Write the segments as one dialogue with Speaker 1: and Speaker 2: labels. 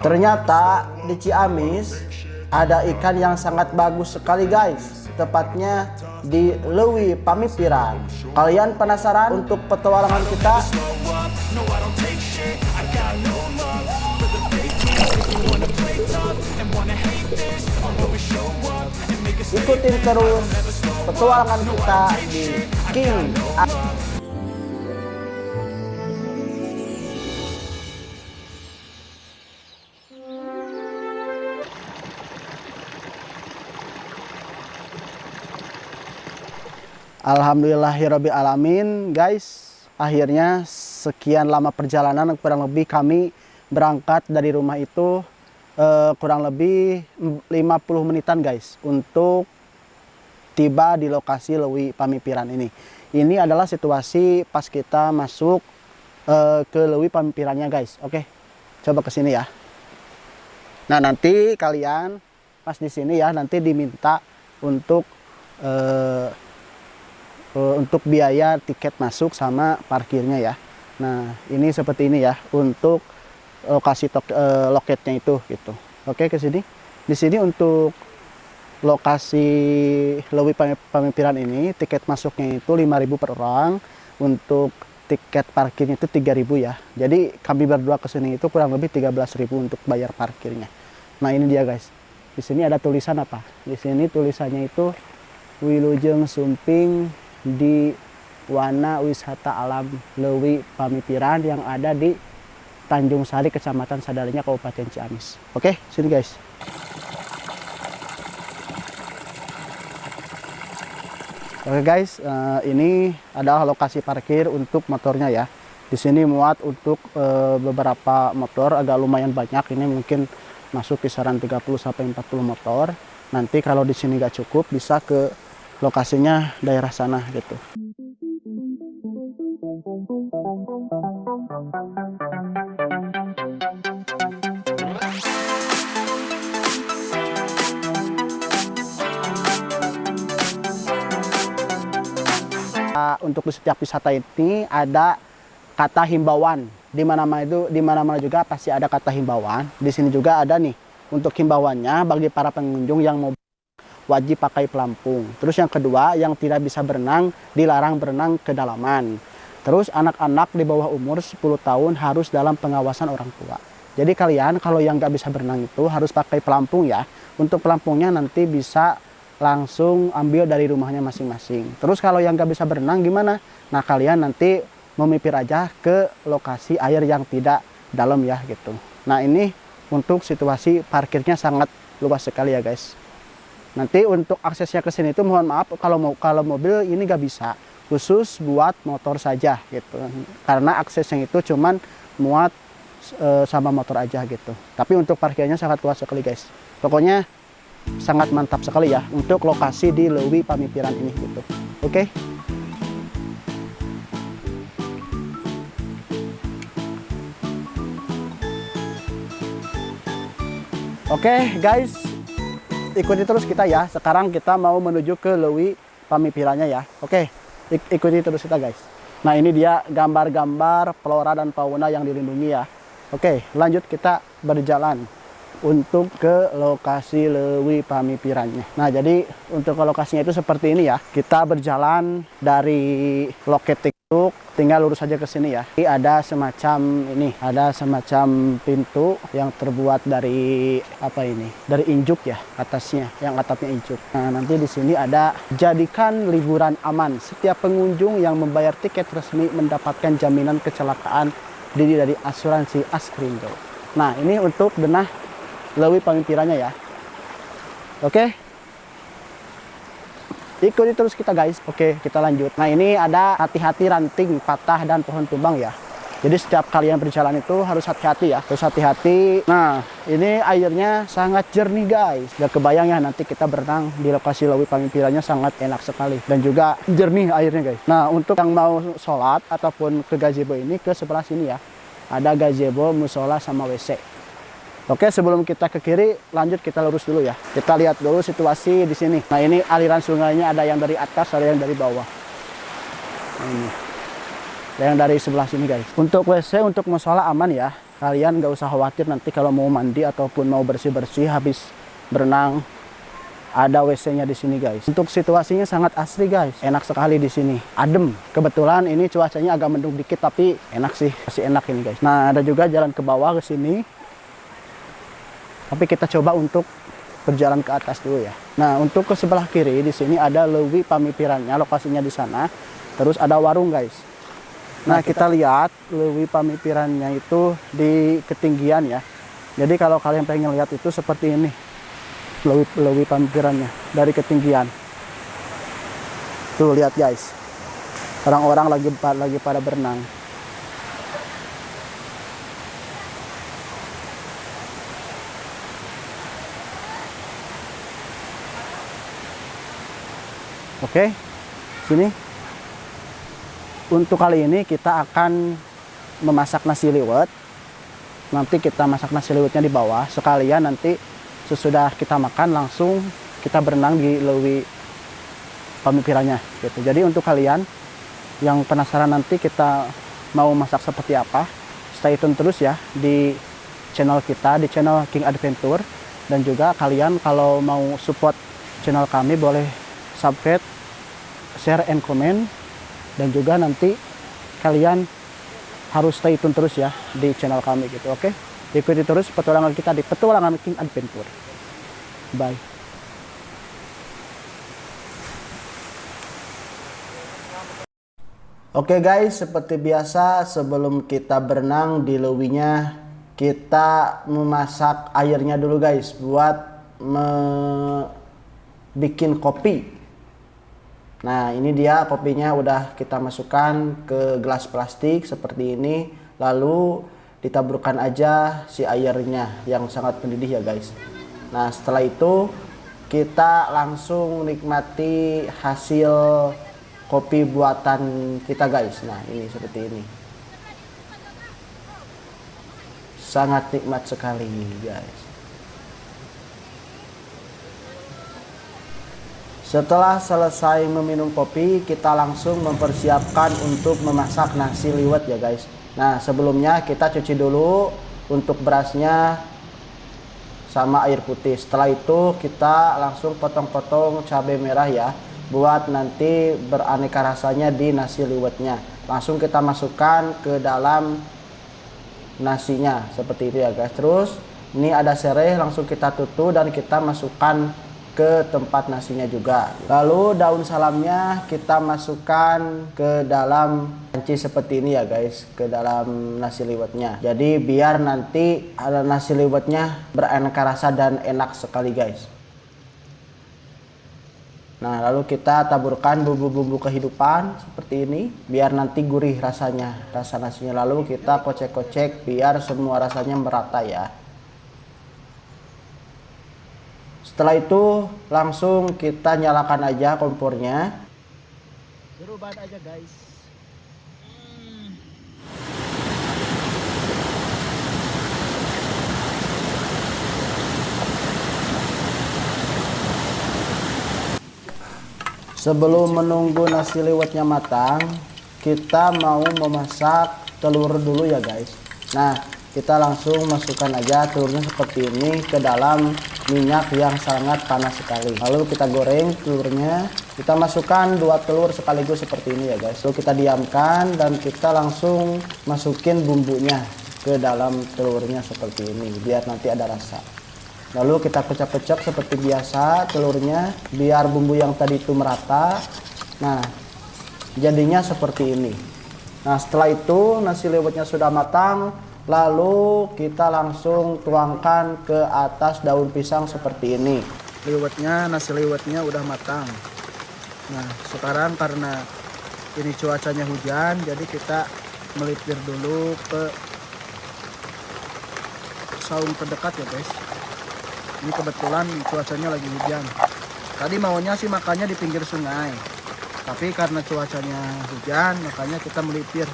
Speaker 1: Ternyata di Ciamis ada ikan yang sangat bagus sekali guys. Tepatnya di Leuwi Pamipiran. Kalian penasaran untuk petualangan kita? Ikutin terus petualangan kita di King. Alhamdulillahirabbil alamin guys, akhirnya sekian lama perjalanan kurang lebih kami berangkat dari rumah itu kurang lebih 50 menitan guys untuk tiba di lokasi Leuwi Pamipiran ini. Ini adalah situasi pas kita masuk ke Leuwi Pamipirannya guys. Oke, coba ke sini ya. Nah nanti kalian pas di sini ya nanti diminta untuk biaya tiket masuk sama parkirnya ya. Nah ini seperti ini ya untuk lokasi loketnya itu gitu. Oke, ke sini. Di sini untuk lokasi Leuwi Pamipiran ini tiket masuknya itu 5.000 per orang, untuk tiket parkirnya itu 3.000 ya. Jadi kami berdua ke sini itu kurang lebih 13.000 untuk bayar parkirnya. Nah ini dia guys. Di sini ada tulisan apa? Di sini tulisannya itu Wilujeng Sumping di Wana Wisata Alam Leuwi Pamipiran yang ada di Tanjung Sari, Kecamatan Sadarinya, Kabupaten Ciamis. Oke, sini guys. Oke guys, ini adalah lokasi parkir untuk motornya ya. Di sini muat untuk beberapa motor, agak lumayan banyak. Ini mungkin masuk kisaran 30 sampai 40 motor. Nanti kalau di sini nggak cukup, bisa ke lokasinya daerah sana gitu. Untuk di setiap wisata ini ada kata himbauan. Di mana-mana juga pasti ada kata himbauan. Di sini juga ada nih untuk himbauannya bagi para pengunjung yang mau wajib pakai pelampung. Terus yang kedua, yang tidak bisa berenang dilarang berenang kedalaman. Terus anak-anak di bawah umur 10 tahun harus dalam pengawasan orang tua. Jadi kalian kalau yang nggak bisa berenang itu harus pakai pelampung ya. Untuk pelampungnya nanti bisa langsung ambil dari rumahnya masing-masing. Terus kalau yang nggak bisa berenang gimana? Nah kalian nanti memipir aja ke lokasi air yang tidak dalam ya gitu. Nah ini untuk situasi parkirnya sangat luas sekali ya guys. Nanti untuk aksesnya ke sini itu mohon maaf kalau mobil ini nggak bisa, khusus buat motor saja gitu. Karena aksesnya itu cuman muat sama motor aja gitu. Tapi untuk parkirnya sangat luas sekali guys. Pokoknya sangat mantap sekali ya untuk lokasi di Leuwi Pamipiran ini gitu. Oke. Oke guys, ikuti terus kita ya. Sekarang kita mau menuju ke Leuwi Pamipirannya ya. Oke, ikuti terus kita guys. Nah ini dia gambar-gambar flora dan fauna yang dilindungi ya. Oke, lanjut kita berjalan untuk ke lokasi Leuwi Pamipirannya. Nah jadi untuk ke lokasinya itu seperti ini ya. Kita berjalan dari loket TikTok, tinggal lurus saja ke sini ya. Ini ada semacam pintu yang terbuat dari apa ini? Dari injuk ya atasnya, yang atapnya injuk. Nah nanti di sini ada jadikan liburan aman. Setiap pengunjung yang membayar tiket resmi mendapatkan jaminan kecelakaan dari asuransi Askrindo. Nah ini untuk denah Leuwi Pamipirannya ya. Oke. Ikuti terus kita guys. Oke, kita lanjut. Nah ini ada hati-hati ranting patah dan pohon tumbang ya. Jadi setiap kalian berjalan itu harus hati-hati ya. Harus hati-hati. Nah ini airnya sangat jernih guys. Gak kebayang ya nanti kita berenang di lokasi Leuwi Pamipirannya, sangat enak sekali. Dan juga jernih airnya guys. Nah untuk yang mau sholat ataupun ke gazebo ini, ke sebelah sini ya. Ada gazebo, musola sama WC. Oke, sebelum kita ke kiri, lanjut kita lurus dulu ya. Kita lihat dulu situasi di sini. Nah, ini aliran sungainya ada yang dari atas, ada yang dari bawah. Nah, ini. Ada yang dari sebelah sini, guys. Untuk WC, untuk musola aman ya. kalian nggak usah khawatir nanti kalau mau mandi ataupun mau bersih-bersih habis berenang, ada WC-nya di sini guys. Untuk situasinya sangat asri guys, enak sekali di sini, adem. Kebetulan ini cuacanya agak mendung dikit tapi enak sih, masih enak ini guys. Nah ada juga jalan ke bawah ke sini, tapi kita coba untuk berjalan ke atas dulu ya. Nah untuk ke sebelah kiri di sini ada Leuwi Pamipirannya, lokasinya di sana. Terus ada warung guys. Nah kita lihat Leuwi Pamipirannya itu di ketinggian ya. Jadi kalau kalian pengen lihat itu seperti ini. Leuwi Pamipirannya dari ketinggian. Tuh lihat guys, orang-orang lagi pada berenang. Oke, sini. Untuk kali ini kita akan memasak nasi liwet. Nanti kita masak nasi liwetnya di bawah. Sekalian nanti sesudah kita makan langsung kita berenang di Leuwi Pamipirannya gitu. Jadi untuk kalian yang penasaran nanti kita mau masak seperti apa, stay tune terus ya di channel kita, di channel King Adventure. Dan juga kalian kalau mau support channel kami boleh subscribe, share, and comment. Dan juga nanti kalian harus stay tune terus ya di channel kami gitu, oke? Ikuti terus petualangan kita di Petualangan King Adventure. Bye. Oke guys, seperti biasa sebelum kita berenang di Leuwinya, kita memasak airnya dulu guys buat bikin kopi. Nah ini dia kopinya udah kita masukkan ke gelas plastik seperti ini. Lalu ditaburkan aja si airnya yang sangat mendidih ya guys. Nah setelah itu kita langsung nikmati hasil kopi buatan kita guys. Nah ini seperti ini. Sangat nikmat sekali guys. Setelah selesai meminum kopi, kita langsung mempersiapkan untuk memasak nasi liwet ya guys. Nah sebelumnya kita cuci dulu untuk berasnya sama air putih. Setelah itu kita langsung potong-potong cabai merah ya, buat nanti beraneka rasanya di nasi liwetnya. Langsung kita masukkan ke dalam nasinya seperti itu ya guys. Terus ini ada serai, langsung kita tutup dan kita masukkan ke tempat nasinya juga. Lalu daun salamnya kita masukkan ke dalam panci seperti ini ya guys, ke dalam nasi liwetnya. Jadi biar nanti ada nasi liwetnya beraneka rasa dan enak sekali guys. Nah lalu kita taburkan bumbu-bumbu kehidupan seperti ini biar nanti gurih rasanya, rasa nasinya. Lalu kita kocek-kocek biar semua rasanya merata ya. Setelah itu langsung kita nyalakan aja kompornya. Beruban aja guys. Sebelum menunggu nasi liwetnya matang, kita mau memasak telur dulu ya guys. Nah kita langsung masukkan aja telurnya seperti ini ke dalam minyak yang sangat panas sekali. Lalu kita goreng telurnya. Kita masukkan 2 telur sekaligus seperti ini ya guys. Lalu kita diamkan dan kita langsung masukin bumbunya ke dalam telurnya seperti ini biar nanti ada rasa. Lalu kita kocok-kocok seperti biasa telurnya biar bumbu yang tadi itu merata. Nah jadinya seperti ini. Nah setelah itu nasi liwetnya sudah matang. Lalu kita langsung tuangkan ke atas daun pisang seperti ini. Nasi liwetnya udah matang. Nah sekarang karena ini cuacanya hujan, jadi kita melipir dulu ke saung terdekat ya guys. Ini kebetulan cuacanya lagi hujan. Tadi maunya sih makannya di pinggir sungai, tapi karena cuacanya hujan makanya kita melipir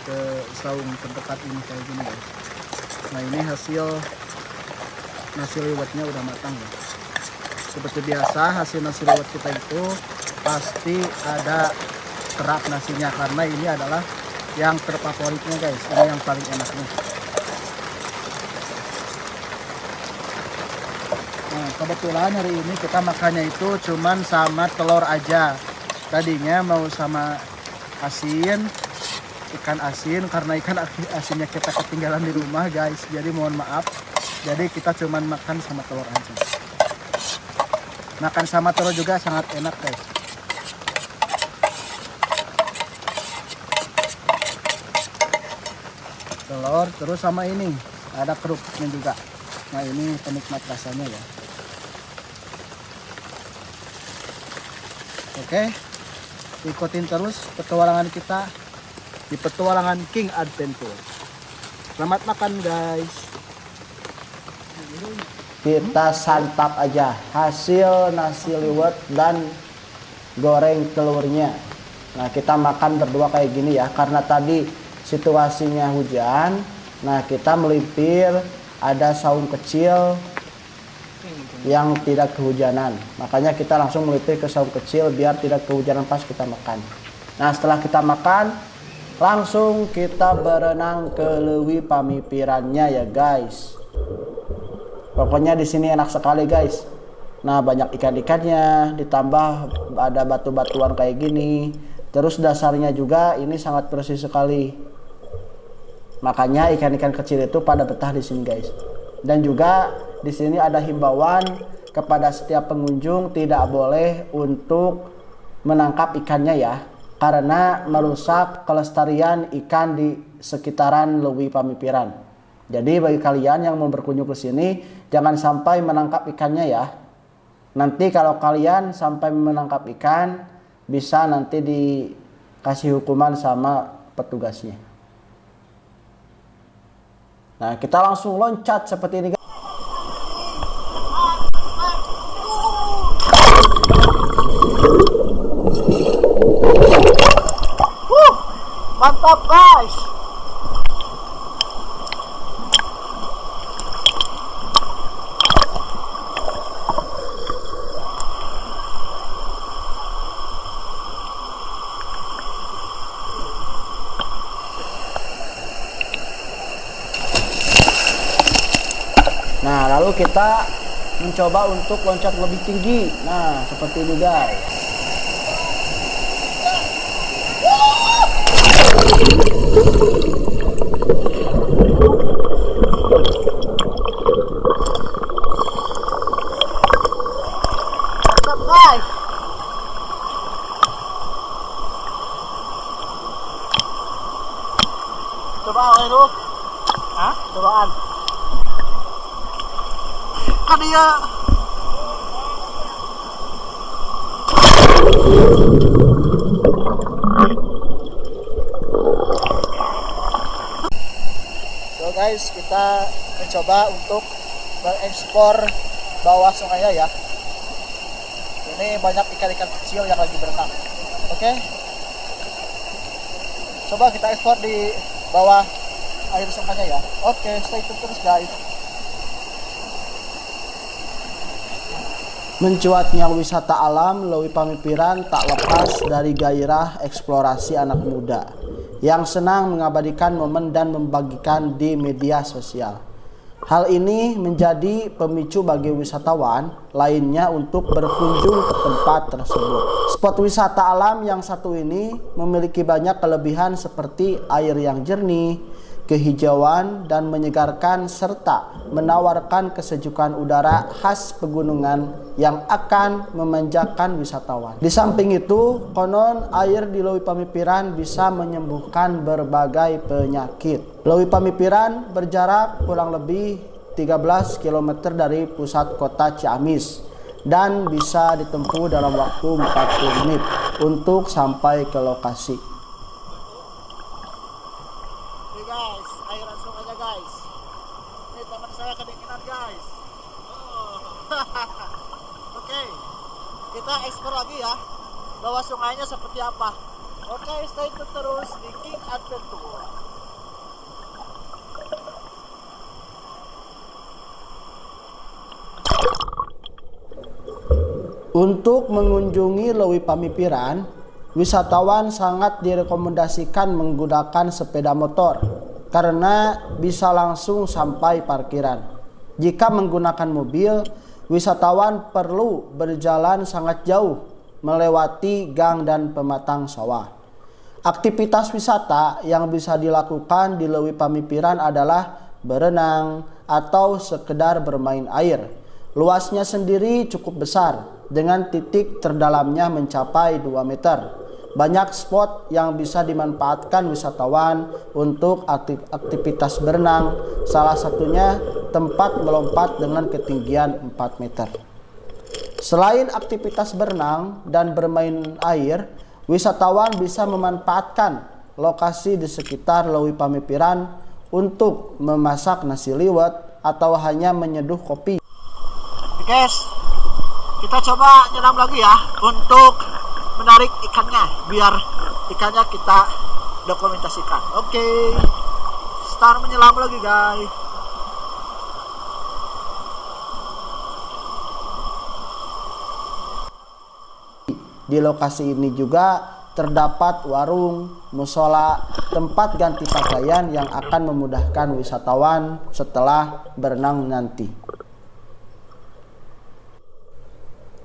Speaker 1: ke saung terdekat ini kayak gini guys. Nah ini hasil nasi liwetnya udah matang ya. Seperti biasa hasil nasi liwet kita itu pasti ada kerak nasinya karena ini adalah yang terfavoritnya guys, ini yang paling enak nih. Nah, kebetulan hari ini kita makannya itu cuman sama telur aja. Tadinya mau sama asin, ikan asin, karena ikan asinnya kita ketinggalan di rumah guys, jadi mohon maaf. Jadi kita cuman makan sama telur aja. Makan sama telur juga sangat enak guys. Telur terus sama ini ada kerupuknya juga. Nah ini penikmat rasanya ya. Oke, ikutin terus petualangan kita di petualangan King Adventure. Selamat makan guys. Kita santap aja hasil nasi liwet dan goreng telurnya. Nah kita makan berdua kayak gini ya, karena tadi situasinya hujan. Nah kita melipir, ada saung kecil yang tidak kehujanan, makanya kita langsung melipir ke saung kecil biar tidak kehujanan pas kita makan. Nah setelah kita makan, langsung kita berenang ke Leuwi Pamipirannya ya guys. Pokoknya di sini enak sekali guys. Nah banyak ikan-ikannya, ditambah ada batu-batuan kayak gini. Terus dasarnya juga ini sangat bersih sekali. Makanya ikan-ikan kecil itu pada betah di sini guys. Dan juga di sini ada himbauan kepada setiap pengunjung tidak boleh untuk menangkap ikannya ya, karena merusak kelestarian ikan di sekitaran Leuwi Pamipiran. Jadi bagi kalian yang mau berkunjung ke sini, jangan sampai menangkap ikannya ya. Nanti kalau kalian sampai menangkap ikan, bisa nanti dikasih hukuman sama petugasnya. Nah kita langsung loncat seperti ini. Mantap guys. Nah lalu kita mencoba untuk loncat lebih tinggi. Nah seperti ini guys. Mantap guys. Coba itu. Hah? Cobaan. Kan dia so guys, kita mencoba untuk berekspor bawah sungainya ya. Ini banyak ikan-ikan kecil yang lagi berenang. Oke, coba kita ekspor di bawah air sungainya ya. Oke, stay tune terus guys. Mencuatnya wisata alam Leuwi Pamipiran tak lepas dari gairah eksplorasi anak muda yang senang mengabadikan momen dan membagikan di media sosial. Hal ini menjadi pemicu bagi wisatawan lainnya untuk berkunjung ke tempat tersebut. Spot wisata alam yang satu ini memiliki banyak kelebihan seperti air yang jernih, kehijauan dan menyegarkan, serta menawarkan kesejukan udara khas pegunungan yang akan memanjakan wisatawan. Di samping itu, konon air di Leuwi Pamipiran bisa menyembuhkan berbagai penyakit. Leuwi Pamipiran berjarak kurang lebih 13 km dari pusat kota Ciamis dan bisa ditempuh dalam waktu 40 menit untuk sampai ke lokasi. Guys, air langsung aja guys. Ini teman saya kedinginan guys. Oke, kita ekspor lagi ya. Bawah sungainya seperti apa? Oke, stay tune terus di King Adventure. Untuk mengunjungi Leuwi Pamipiran, wisatawan sangat direkomendasikan menggunakan sepeda motor karena bisa langsung sampai parkiran. Jika menggunakan mobil, wisatawan perlu berjalan sangat jauh melewati gang dan pematang sawah. Aktivitas wisata yang bisa dilakukan di Leuwi Pamipiran adalah berenang atau sekedar bermain air. Luasnya sendiri cukup besar dengan titik terdalamnya mencapai 2 meter. Banyak spot yang bisa dimanfaatkan wisatawan untuk aktivitas berenang, salah satunya tempat melompat dengan ketinggian 4 meter. Selain aktivitas berenang dan bermain air, wisatawan bisa memanfaatkan lokasi di sekitar Leuwi Pamipiran untuk memasak nasi liwet atau hanya menyeduh kopi.
Speaker 2: Guys, kita coba nyelam lagi ya untuk menarik ikannya biar ikannya kita dokumentasikan. Oke, start menyelam lagi guys.
Speaker 1: Di lokasi ini juga terdapat warung, musola, tempat ganti pakaian yang akan memudahkan wisatawan setelah berenang nanti.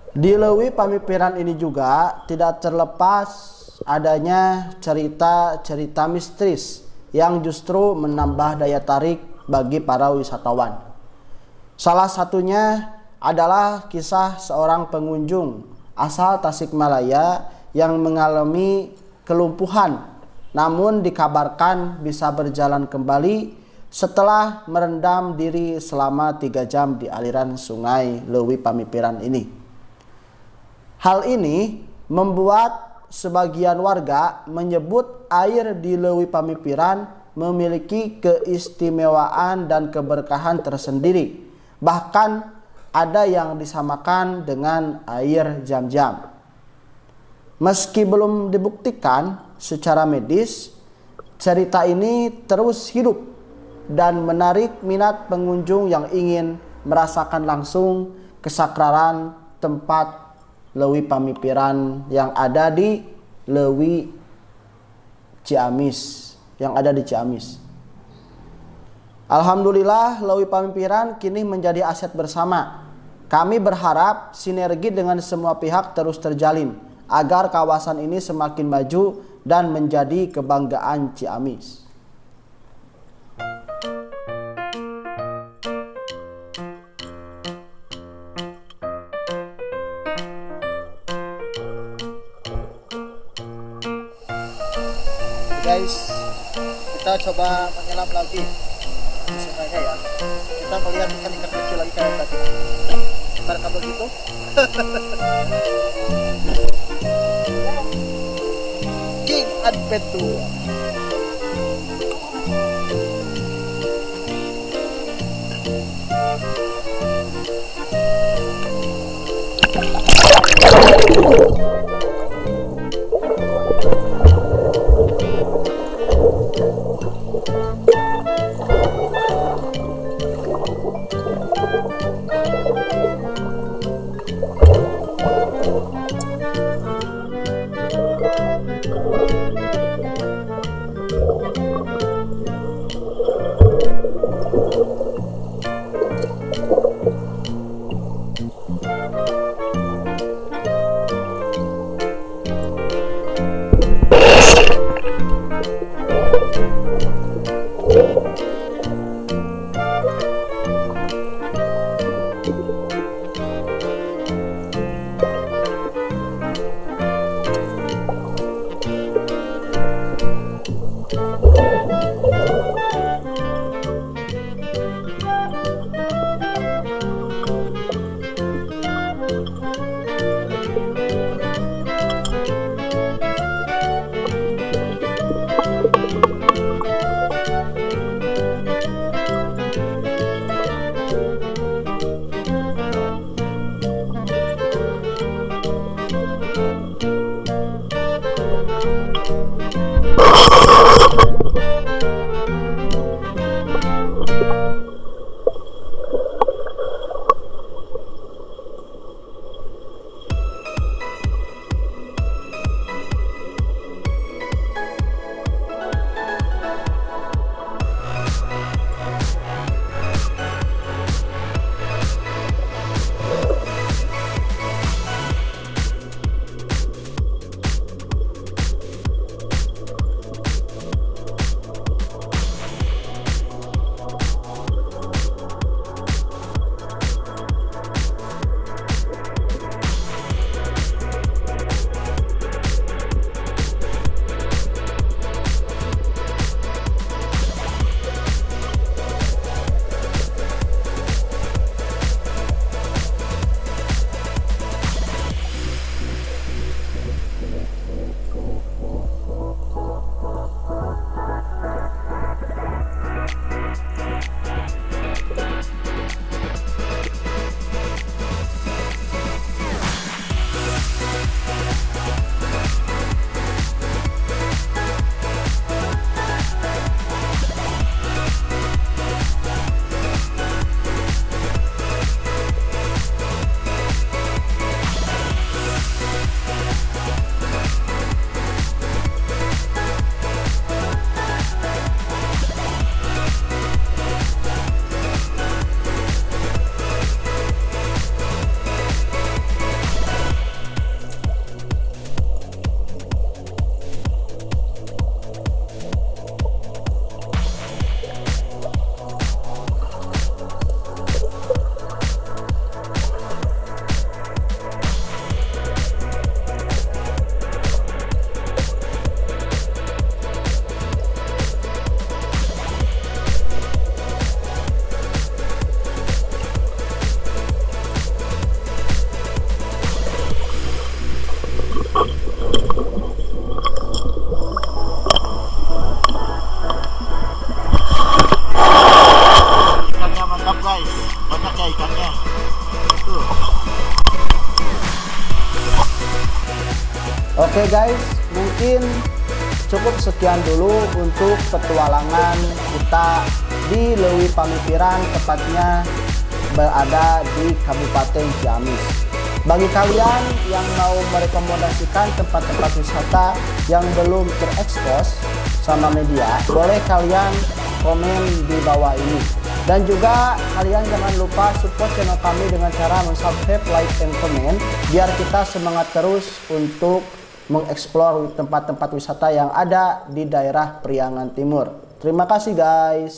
Speaker 1: Di Leuwi Pamipiran ini juga tidak terlepas adanya cerita-cerita mistis yang justru menambah daya tarik bagi para wisatawan. Salah satunya adalah kisah seorang pengunjung asal Tasikmalaya yang mengalami kelumpuhan, namun dikabarkan bisa berjalan kembali setelah merendam diri selama 3 jam di aliran sungai Leuwi Pamipiran ini. Hal ini membuat sebagian warga menyebut air di Leuwi Pamipiran memiliki keistimewaan dan keberkahan tersendiri. Bahkan ada yang disamakan dengan air Zam-Zam. Meski belum dibuktikan secara medis, cerita ini terus hidup dan menarik minat pengunjung yang ingin merasakan langsung kesakralan tempat Leuwi Pamipiran yang ada di Leuwi Ciamis, Alhamdulillah, Leuwi Pamipiran kini menjadi aset bersama. Kami berharap sinergi dengan semua pihak terus terjalin agar kawasan ini semakin maju dan menjadi kebanggaan Ciamis.
Speaker 2: Guys, kita coba menyelam lagi di sungainya ya. Kita melihat ikan-ikan kecil lagi kayak tadi. Ntar kabel gitu. King Adventure. ada ikannya. Tuh.
Speaker 1: Oke guys, mungkin cukup sekian dulu untuk petualangan kita di Leuwi Pamikiran, tepatnya berada di Kabupaten Ciamis. Bagi kalian yang mau merekomendasikan tempat-tempat wisata yang belum terekspos sama media, boleh kalian komen di bawah ini. Dan juga kalian jangan lupa support channel kami dengan cara subscribe, like, and comment, biar kita semangat terus untuk mengeksplor tempat-tempat wisata yang ada di daerah Priangan Timur. Terima kasih guys.